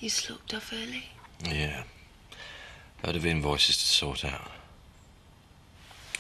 You slogged off early? Yeah. Load of invoices to sort out.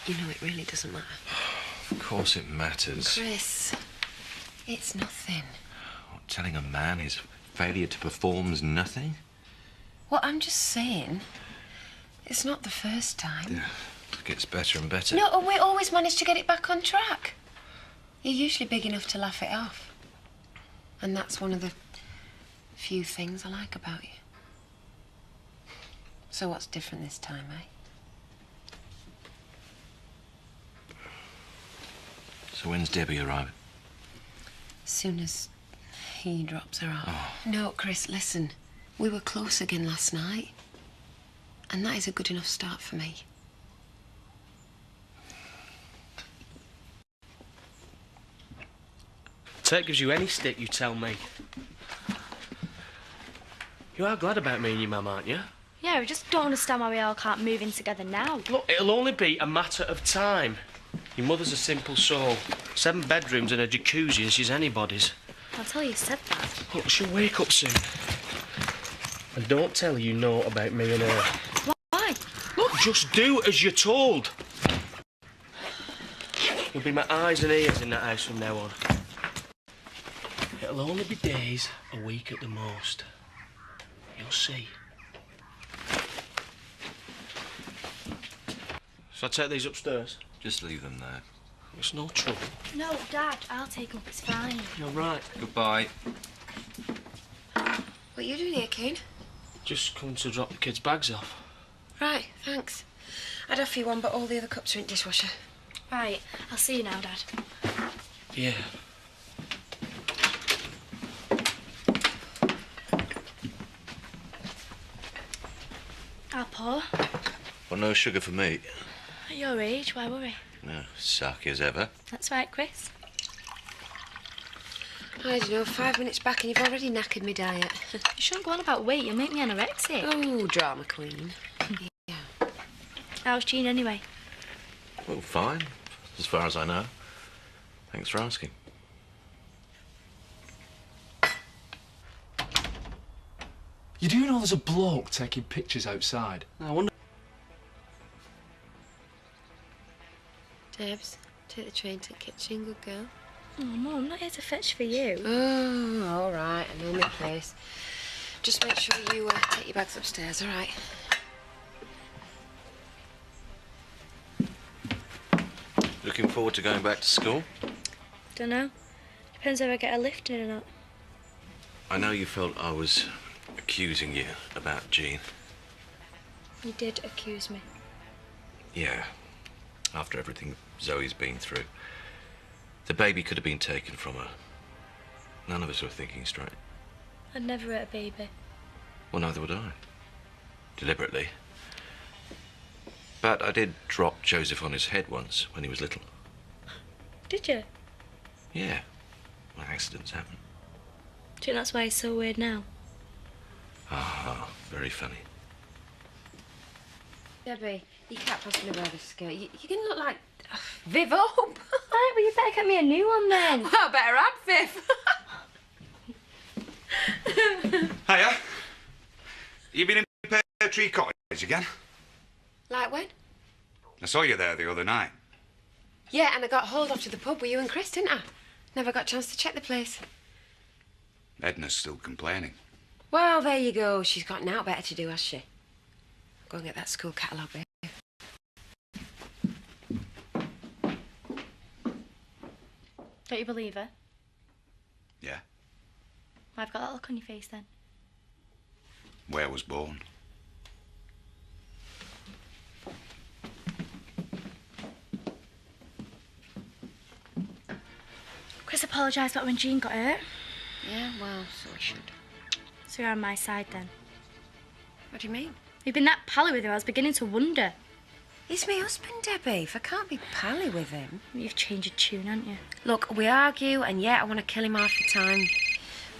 You know it really doesn't matter. Of course it matters. Chris, it's nothing. What, telling a man his failure to perform's nothing? Well, I'm just saying, it's not the first time. Yeah, it gets better and better. No, we always manage to get it back on track. You're usually big enough to laugh it off. And that's one of the few things I like about you. So what's different this time, eh? So when's Debbie arriving? As soon as he drops her off. Oh. No, Chris, listen. We were close again last night. And that is a good enough start for me. Ted gives you any stick, you tell me. You are glad about me and your mum, aren't you? Yeah, we just don't understand why we all can't move in together now. Look, it'll only be a matter of time. Your mother's a simple soul. 7 bedrooms and a jacuzzi and she's anybody's. I'll tell you said that. Look, she'll wake up soon. And don't tell her you know about me and her. Why? Look, just do as you're told. You'll be my eyes and ears in that house from now on. It'll only be days, a week at the most. You'll see. Shall I take these upstairs? Just leave them there. It's no trouble. No, Dad, I'll take them. It's fine. You're right. Goodbye. What are you doing here, Kane? Just come to drop the kids' bags off. Right, thanks. I'd offer you one, but all the other cups are in the dishwasher. Right, I'll see you now, Dad. Yeah. I'll pour. Well, no sugar for me. At your age, why worry? No, suck as ever. That's right, Chris. I don't know, 5 minutes back and you've already knackered me diet. You shouldn't go on about weight, you'll make me anorexic. Oh, drama queen. Yeah. How's Jean anyway? Well, fine, as far as I know. Thanks for asking. You do know there's a bloke taking pictures outside? I wonder. Debs, take the train to the kitchen, good girl. Oh, no, I'm not here to fetch for you. Oh, all right, I know my place. Just make sure you take your bags upstairs, all right? Looking forward to going back to school? Dunno. Depends if I get a lift in or not. I know you felt I was accusing you about Jean. You did accuse me. Yeah, after everything Zoe's been through. The baby could have been taken from her. None of us were thinking straight. I'd never hurt a baby. Well, neither would I. Deliberately. But I did drop Joseph on his head once when he was little. Did you? Yeah. Well, accidents happen. Do you think that's why he's so weird now? Ah, very funny. Debbie, you can't possibly wear this skirt. You're going to look like Viv up. Right, well, you better get me a new one then. Well, I better add Viv. Hiya. You been in Pear Tree Cottage again? Like when? I saw you there the other night. Yeah, and I got hauled off to the pub with you and Chris, didn't I? Never got a chance to check the place. Edna's still complaining. Well, there you go. She's got now better to do, has she? Go and get that school catalogue, babe. Don't you believe her? Yeah. Why have you got that look on your face then? Where I was born. Chris apologised about when Jean got hurt. Yeah, well, so I should. So you're on my side then. What do you mean? You've been that pally with him, I was beginning to wonder. He's my husband, Debbie. If I can't be pally with him... You've changed your tune, haven't you? Look, we argue, and yeah, I want to kill him half the time.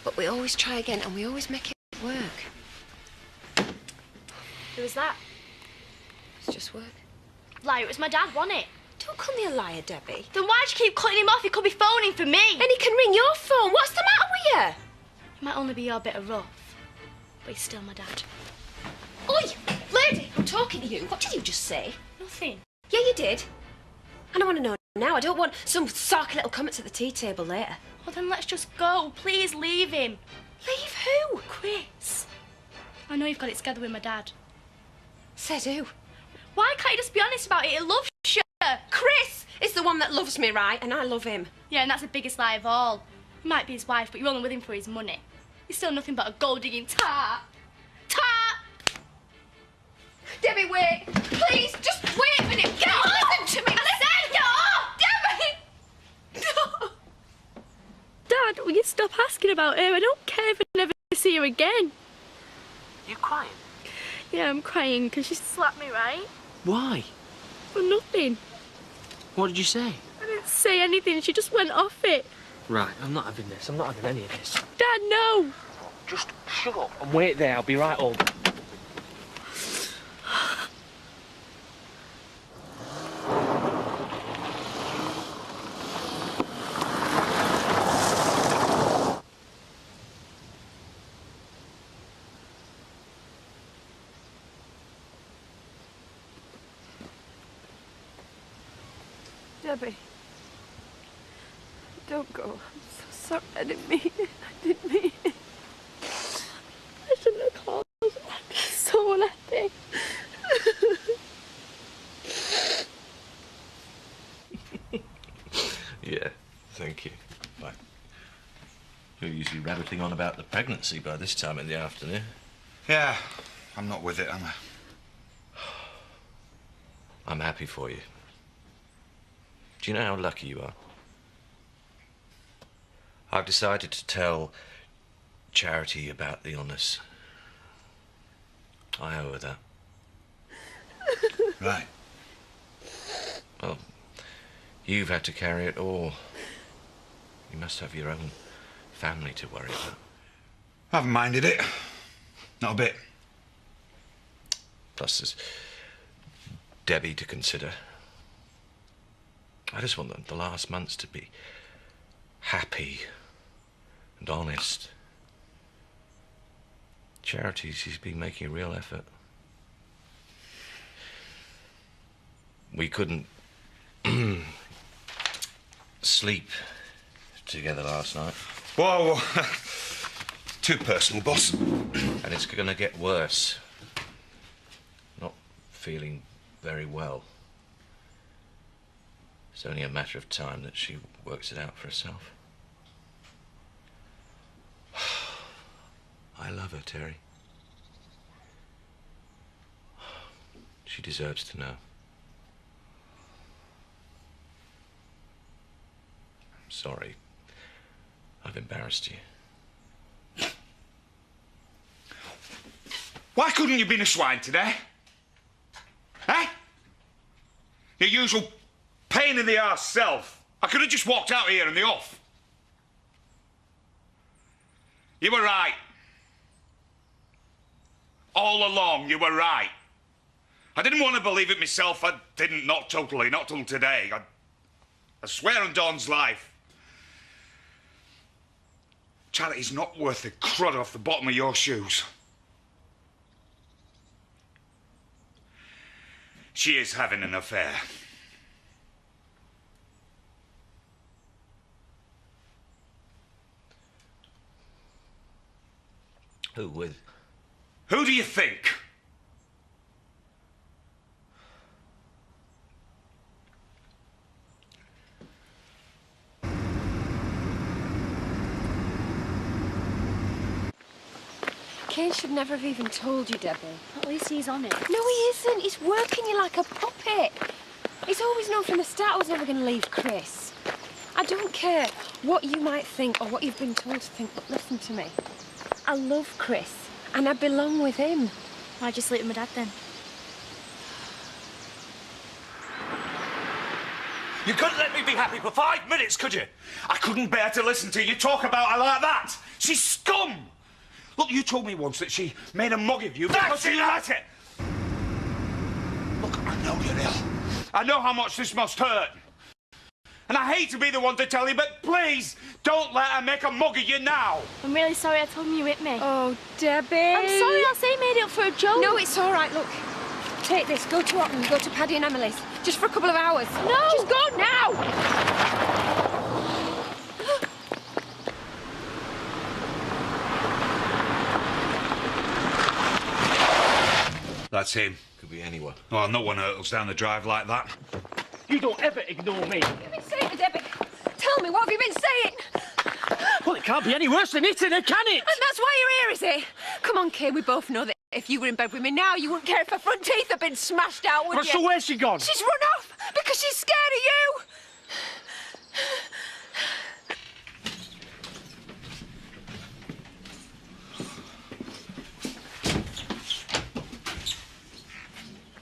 But we always try again, and we always make it work. Who was that? It's just work. Liar, it was my dad, wasn't it? Don't call me a liar, Debbie. Then why'd you keep cutting him off? He could be phoning for me. And he can ring your phone. What's the matter with you? It might only be your bit of rough. but he's still my dad. Oi! Lady, I'm talking to you. What did you just say? Nothing. Yeah, you did. And I want to know now. I don't want some sarky little comments at the tea table later. Well, then let's just go. Please leave him. Leave who? Chris. I know you've got it together with my dad. Said who? Why can't you just be honest about it? He loves you. Chris is the one that loves me, right? And I love him. Yeah, and that's the biggest lie of all. You might be his wife, but you're only with him for his money. He's still nothing but a gold-digging tart. Tart! Debbie, wait. Please, just wait a minute. Get off! Listen to me. I said get off! Debbie! No. Dad, will you stop asking about her? I don't care if I never see her again. You crying? Yeah, I'm crying because she slapped me, right? Why? For nothing. What did you say? I didn't say anything. She just went off it. Right, I'm not having this. I'm not having any of this. Dad, no. Just shut up and wait there. I'll be right over. Debbie. Don't go. I'm so sorry. I didn't mean it. I didn't mean it. I shouldn't have called. I'm so unhappy. Yeah, thank you. Bye. You're usually rabbiting on about the pregnancy by this time in the afternoon. Yeah, I'm not with it, am I? I'm happy for you. Do you know how lucky you are? I've decided to tell Charity about the illness. I owe her that. Right. Well, you've had to carry it all. You must have your own family to worry about. I haven't minded it. Not a bit. Plus, there's Debbie to consider. I just want the last months to be happy and honest. Charity, she's been making a real effort. We couldn't sleep together last night. Whoa. Too personal, boss. And it's gonna get worse. Not feeling very well. It's only a matter of time that she works it out for herself. I love her, Terry. She deserves to know. I'm sorry. I've embarrassed you. Why couldn't you have been a swine today? Eh? Your usual pain in the arse self. I could have just walked out here and the off. You were right. All along, you were right. I didn't want to believe it myself. I didn't, not totally, not till today. I swear on Dawn's life. Charity's not worth the crud off the bottom of your shoes. She is having an affair. Who with? Who do you think? Kane should never have even told you, Debbie. At least he's on it. No, he isn't. He's working you like a puppet. He's always known from the start I was never going to leave Chris. I don't care what you might think or what you've been told to think, but listen to me. I love Chris, and I belong with him. Why'd you sleep with my dad then? You couldn't let me be happy for 5 minutes, could you? I couldn't bear to listen to you talk about her like that. She's scum. Look, you told me once that she made a mug of you because she let it. Look, I know you're ill. I know how much this must hurt. And I hate to be the one to tell you, but please don't let her make a mug of you now. I'm really sorry I told him you hit me. Oh, Debbie. I'm sorry, I'll say you made it up for a joke. No, it's all right, look. Take this, go to Otten, go to Paddy and Emily's. Just for a couple of hours. No! Just go now! That's him. Could be anyone. Well, no one hurtles down the drive like that. You don't ever ignore me. What have you been saying to Debbie? Tell me, what have you been saying? Well, it can't be any worse than hitting her, can it? And that's why you're here, is it? Come on, Kay, we both know that if you were in bed with me now, you wouldn't care if her front teeth had been smashed out, would Well, you? so where's she gone? She's run off because she's scared of you!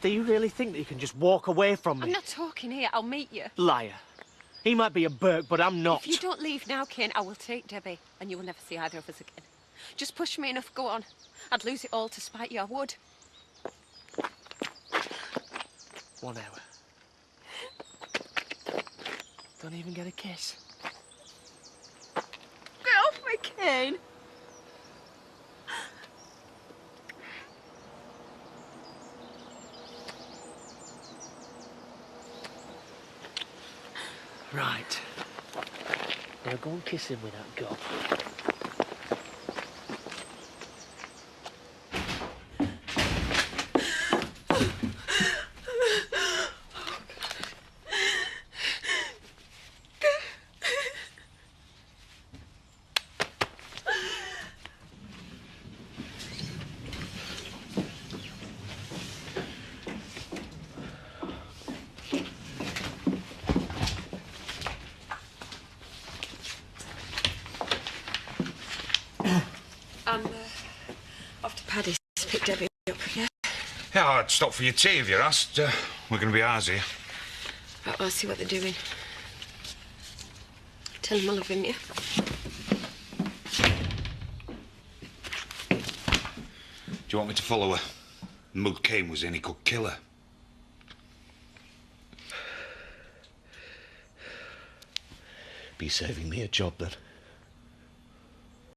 Do you really think that you can just walk away from me? I'm not talking here, I'll meet you. Liar. He might be a Burke, but I'm not. If you don't leave now, Kane, I will take Debbie, and you will never see either of us again. Just push me enough, go on. I'd lose it all to spite you, I would. 1 hour. Don't even get a kiss. Get off me, Kane! Right. Now go and kiss him with that gob. I'm off to Paddy's to pick Debbie up, yeah? Yeah, I'd stop for your tea if you're asked. We're going to be ours here. Right, I'll see what they're doing. Tell them I love him, yeah? Do you want me to follow her? The mug Kane was in, he could kill her. Be saving me a job then.